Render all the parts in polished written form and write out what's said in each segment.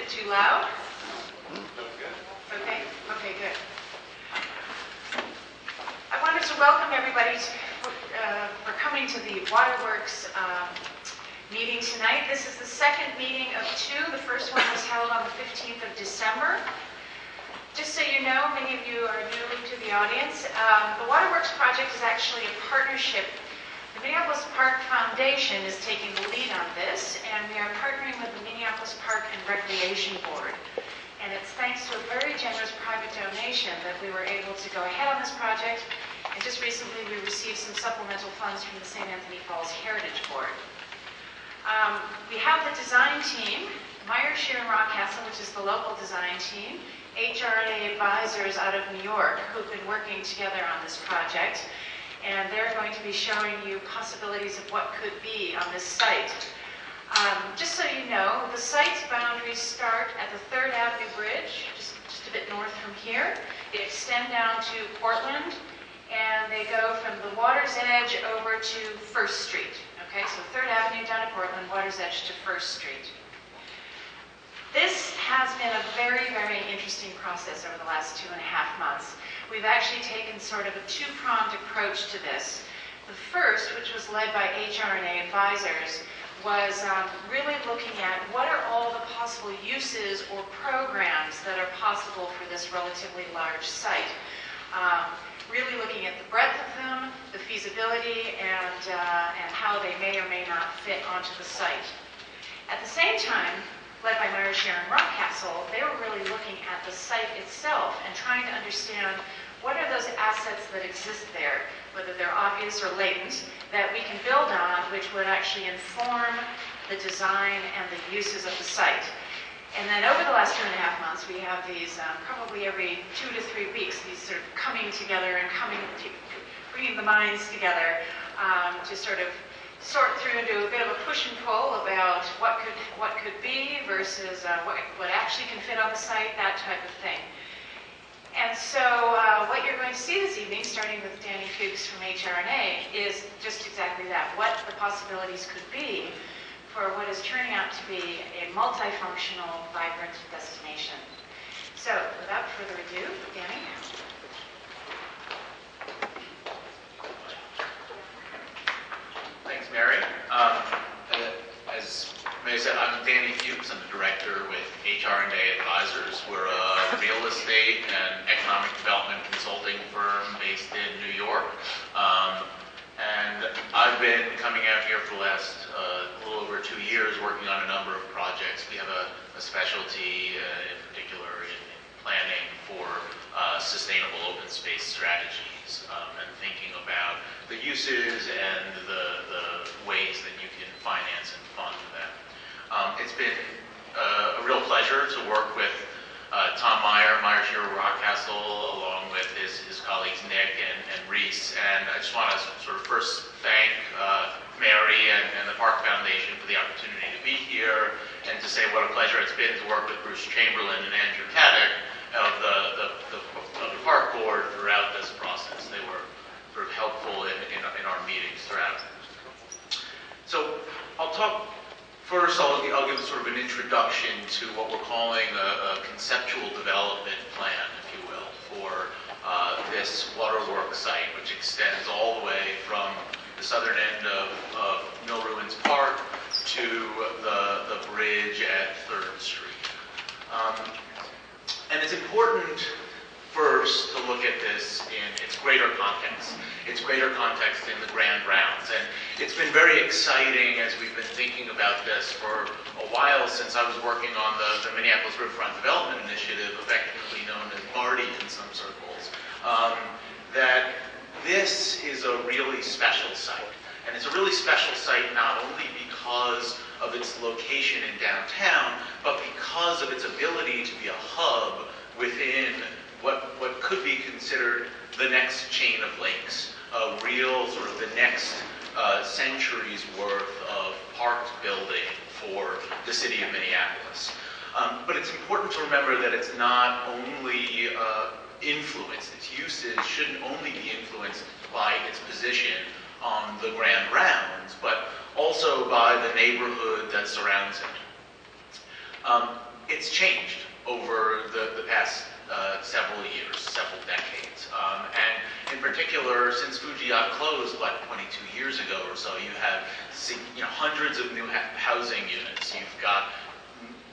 it too loud? Okay, okay, good. I wanted to welcome everybody for coming to the Waterworks meeting tonight. This is the second meeting of two. The first one was held on the 15th of December. Just so you know, many of you are new to the audience, the Waterworks project is actually a partnership. The Minneapolis Park Foundation is taking the lead on this, and we are partnering with the Minneapolis Park and Recreation Board. And it's thanks to a very generous private donation that we were able to go ahead on this project. And just recently we received some supplemental funds from the St. Anthony Falls Heritage Board. We have the design team, Meyer, Shear, and Rockcastle, which is the local design team, HRNA advisors out of New York who've been working together on this project. And they're going to be showing you possibilities of what could be on this site. Just so you know, the site's boundaries start at the 3rd Avenue Bridge, just a bit north from here. They extend down to Portland, and they go from the water's edge over to 1st Street. Okay, so 3rd Avenue down to Portland, water's edge to 1st Street. This has been a very, very interesting process over the last 2.5 months. We've actually taken sort of a two-pronged approach to this. The first, which was led by HRNA advisors, was really looking at what are all the possible uses or programs that are possible for this relatively large site. Really looking at the breadth of them, the feasibility, and how they may or may not fit onto the site. At the same time, led by Meyer, Shear, and Rockcastle, they were really looking at the site itself and trying to understand what are those assets that exist there, whether they're obvious or latent, that we can build on, which would actually inform the design and the uses of the site. And then over the last 2.5 months, we have these probably every 2 to 3 weeks, these sort of coming together and bringing the minds together to sort of sort through and do a bit of a push and pull about what could be versus what actually can fit on the site, that type of thing. And so what you're going to see this evening, starting with Danny Fuchs from HRNA, is just exactly that, what the possibilities could be for what is turning out to be a multifunctional, vibrant destination. So without further ado, Danny. Thanks, Mary. As Mary said, I'm Danny Fuchs. I'm the director with HRNA Advisors. We're a real estate and economic development consulting firm based in New York. And I've been coming out here for the last little over 2 years working on a number of projects. We have a specialty in particular in planning for sustainable open space strategies and thinking about the uses and the ways that you can finance and fund them. It's been a real pleasure to work with Tom Meyer, Shear, Rockcastle, along with his colleagues Nick and Reese. And I just want to sort of first thank Mary and the Park Foundation for the opportunity to be here, and to say what a pleasure it's been to work with Bruce Chamberlain and Andrew Caddick of the Park Board throughout this process. They were sort of helpful in our meetings throughout. So I'll talk first, I'll give sort of an introduction to what we're calling a conceptual development plan, if you will, for this waterworks site, which extends all the way from the southern end of Mill Ruins Park to the bridge at 3rd Street. And it's important first to look at this in its greater context. Its greater context in the grand rounds. And it's been very exciting as we've been thinking about this for a while, since I was working on the Minneapolis Riverfront Development Initiative, effectively known as MARDI in some circles, that this is a really special site. And it's a really special site not only because of its location in downtown, but because of its ability to be a hub within what could be considered the next chain of links, a real sort of the next century's worth of parked building for the city of Minneapolis. But it's important to remember that it's not only influenced, its uses shouldn't only be influenced by its position on the grand rounds, but also by the neighborhood that surrounds it. It's changed over the past several years, several decades. And in particular, since Fuji Yacht closed about 22 years ago or so, you have hundreds of new housing units. You've got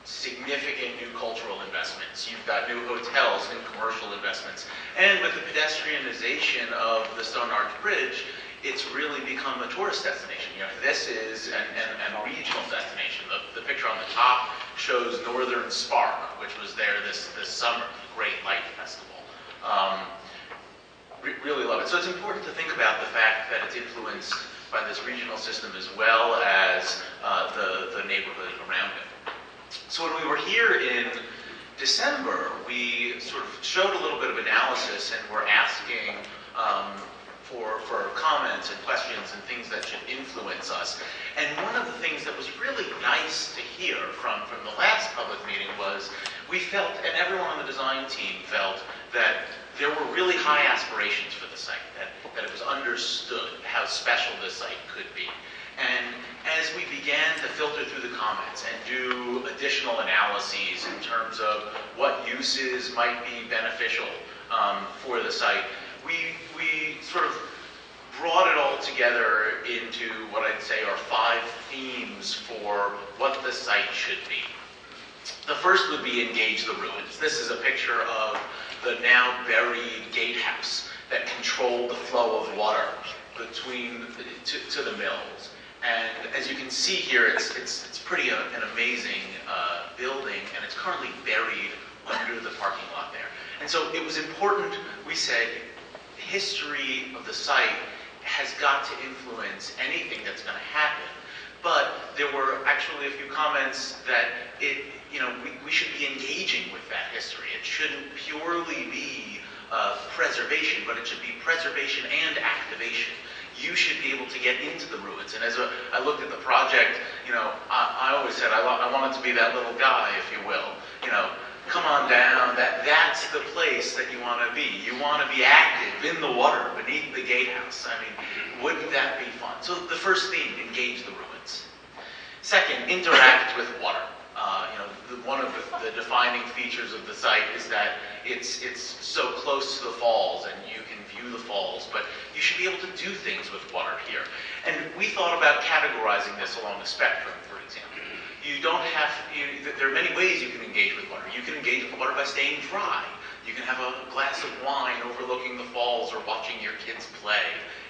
significant new cultural investments. You've got new hotels, new commercial investments. And with the pedestrianization of the Stone Arch Bridge, it's really become a tourist destination. This is a regional destination. The picture on the top shows Northern Spark, which was there this summer, the Great Light Festival. Really love it. So it's important to think about the fact that it's influenced by this regional system as well as the neighborhood around it. So when we were here in December, we sort of showed a little bit of analysis and were asking for comments and questions and things that should influence us. And one of the things that was really nice to hear from the last public meeting was we felt, and everyone on the design team felt, that there were really high aspirations for the site, that it was understood how special this site could be. And as we began to filter through the comments and do additional analyses in terms of what uses might be beneficial for the site, we sort of brought it all together into what I'd say are 5 themes for what the site should be. The first would be engage the ruins. This is a picture of the now buried gatehouse that controlled the flow of water between to the mills. And as you can see here, it's pretty an amazing building, and it's currently buried under the parking lot there. And so it was important, we said, history of the site has got to influence anything that's going to happen. But there were actually a few comments that we should be engaging with that history. It shouldn't purely be preservation, but it should be preservation and activation. You should be able to get into the ruins. And as I looked at the project, I always said I wanted to be that little guy, if you will. Come on down. That's the place that you want to be. You want to be active in the water beneath the gatehouse. I mean, wouldn't that be fun? So the first theme, engage the ruins. Second, interact with water. One of the defining features of the site is that it's so close to the falls, and you can view the falls, but you should be able to do things with water here. And we thought about categorizing this along the spectrum, for example. There are many ways you can engage with water. You can engage with water by staying dry. You can have a glass of wine overlooking the falls or watching your kids play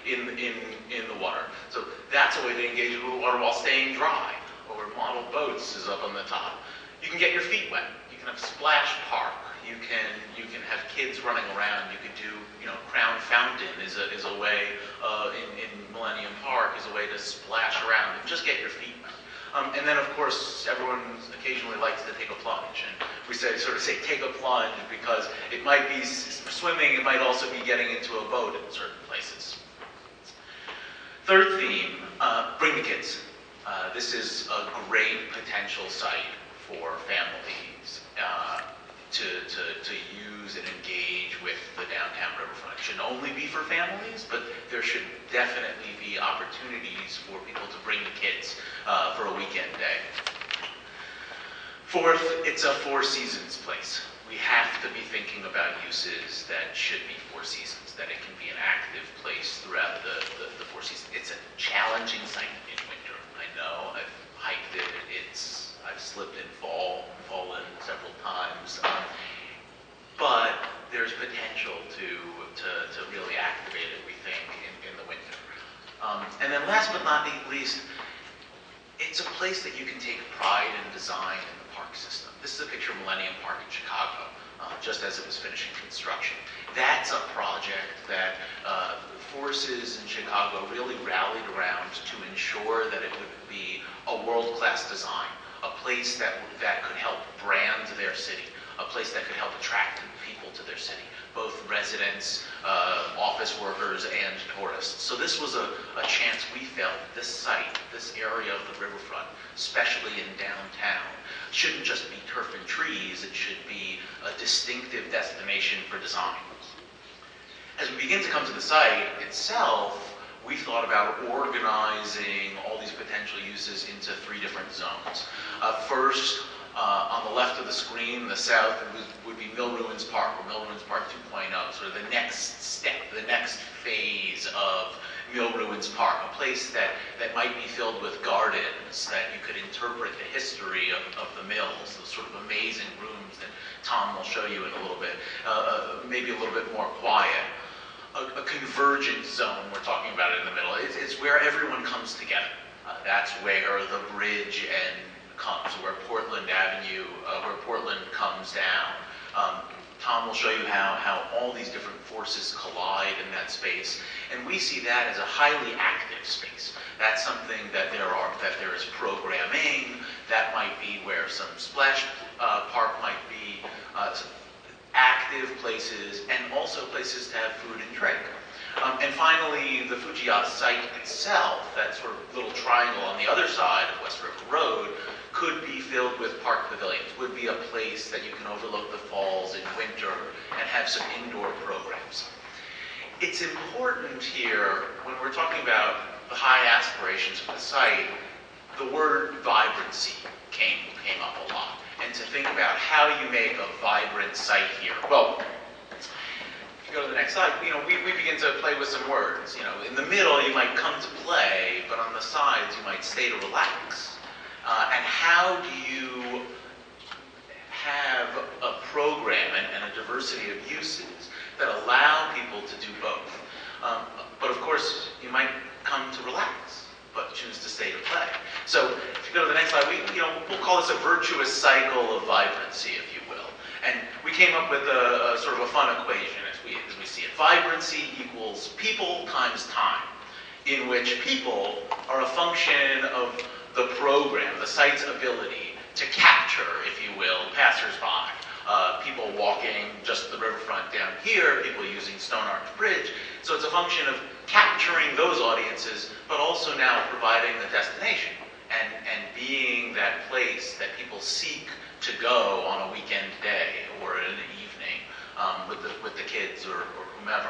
in the water. So that's a way to engage with water while staying dry. Or model boats is up on the top. You can get your feet wet. You can have a splash park. You can have kids running around. You could do, Crown Fountain is a way in Millennium Park is a way to splash around and just get your feet wet. And then, of course, everyone occasionally likes to take a plunge. And we say take a plunge because it might be swimming, it might also be getting into a boat in certain places. Third theme, bring the kids. This is a great potential site for families to use and engage with the downtown riverfront. It shouldn't only be for families, but there should definitely be opportunities for people to bring the kids for a weekend day. Fourth, it's a Four Seasons place. We have to be thinking about uses that should be Four Seasons, that it can be an active place throughout the Four Seasons. It's a challenging site in winter. I know, I've hiked it, I've slipped and fallen several times, but there's potential to really activate it, we think, in the winter. And then last but not least, it's a place that you can take pride in design in the park system. This is a picture of Millennium Park in Chicago, just as it was finishing construction. That's a project that forces in Chicago really rallied around to ensure that it would be a world-class design, a place that could help brand their city, a place that could help attract people to their city, both residents, office workers, and tourists. So this was a chance we felt this site, this area of the riverfront, especially in downtown, shouldn't just be turf and trees, it should be a distinctive destination for design. As we begin to come to the site itself, we thought about organizing all these potential uses into 3 different zones. First, On the left of the screen, the south, would be Mill Ruins Park, or Mill Ruins Park 2.0, sort of the next step, the next phase of Mill Ruins Park, a place that might be filled with gardens, that you could interpret the history of the mills, those sort of amazing rooms that Tom will show you in a little bit, maybe a little bit more quiet. A convergent zone we're talking about in the middle. It's where everyone comes together. That's where the bridge comes, where Portland Avenue, where Portland comes down. Tom will show you how all these different forces collide in that space, and we see that as a highly active space. That's something that there is programming. That might be where some splash park might be, active places, and also places to have food and drink. And finally, the Fujiya site itself, that sort of little triangle on the other side of West River Road, could be filled with park pavilions, would be a place that you can overlook the falls in winter and have some indoor programs. It's important here, when we're talking about the high aspirations of the site, the word vibrancy came up a lot. And to think about how you make a vibrant site here. Well, if you go to the next slide, we begin to play with some words. In the middle, you might come to play, but on the sides, you might stay to relax. And how do you have a program and a diversity of uses that allow people to do both? But of course, you might come to relax, but choose to stay to play. So if you go to the next slide, we'll call this a virtuous cycle of vibrancy, if you will. And we came up with a sort of a fun equation as we see it. Vibrancy equals people times time, in which people are a function of the program, the site's ability to capture, if you will, passersby. People walking just the riverfront down here, people using Stone Arch Bridge. So it's a function of capturing those audiences, but also now providing the destination and being that place that people seek to go on a weekend day or in an evening with the kids or whomever.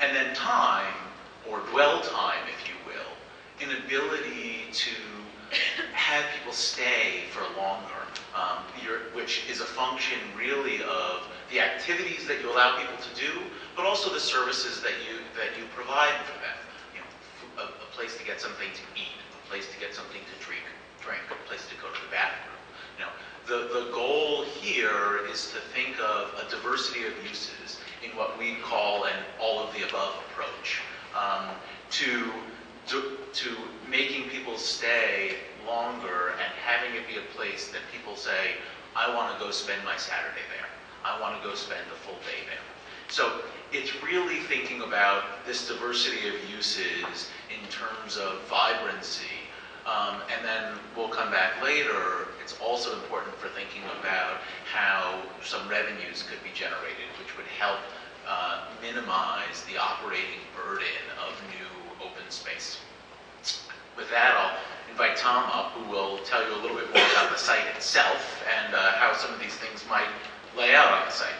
And then time, or dwell time, if you will, an ability to have people stay for longer, which is a function really of the activities that you allow people to do, but also the services that you provide for them. A place to get something to eat, a place to get something to drink, a place to go to the bathroom. The goal here is to think of a diversity of uses in what we call an all-of-the-above approach, to making people stay longer and having it be a place that people say, I want to go spend my Saturday there. I want to go spend a full day there. So it's really thinking about this diversity of uses in terms of vibrancy. And then we'll come back later. It's also important for thinking about how some revenues could be generated, which would help minimize the operating burden of new open space. With that, I'll invite Tom up, who will tell you a little bit more about the site itself and how some of these things might lay out on the site.